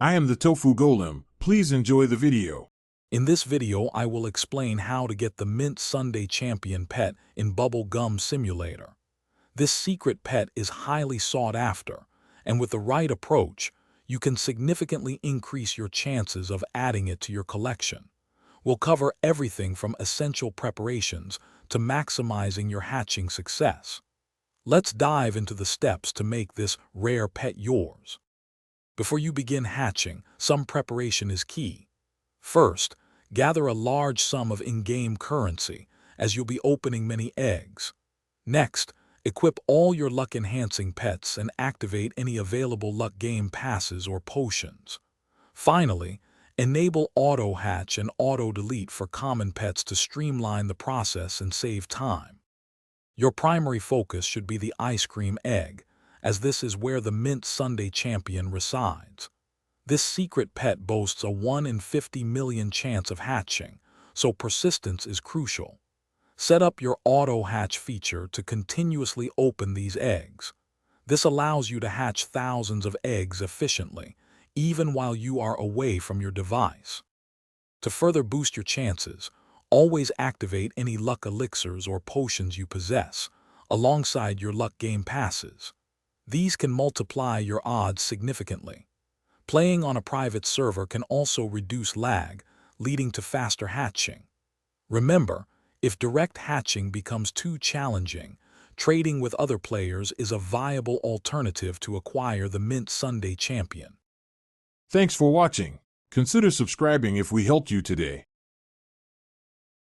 I am the Tofu Golem. Please enjoy the video. In this video, I will explain how to get the Mint Sundae champion pet in Gum Simulator. This secret pet is highly sought after, and with the right approach, you can significantly increase your chances of adding it to your collection. We'll cover everything from essential preparations to maximizing your hatching success. Let's dive into the steps to make this rare pet yours. Before you begin hatching, some preparation is key. First, gather a large sum of in-game currency, as you'll be opening many eggs. Next, equip all your luck-enhancing pets and activate any available luck game passes or potions. Finally, enable auto-hatch and auto-delete for common pets to streamline the process and save time. Your primary focus should be the ice cream egg, as this is where the Mint Sundae champion resides. This secret pet boasts a 1 in 50 million chance of hatching, so persistence is crucial. Set up your auto-hatch feature to continuously open these eggs. This allows you to hatch thousands of eggs efficiently, even while you are away from your device. To further boost your chances, always activate any luck elixirs or potions you possess, alongside your luck game passes. These can multiply your odds significantly. Playing on a private server can also reduce lag, leading to faster hatching. Remember, if direct hatching becomes too challenging, trading with other players is a viable alternative to acquire the Mint Sundae champion. Thanks for watching. Consider subscribing if we helped you today.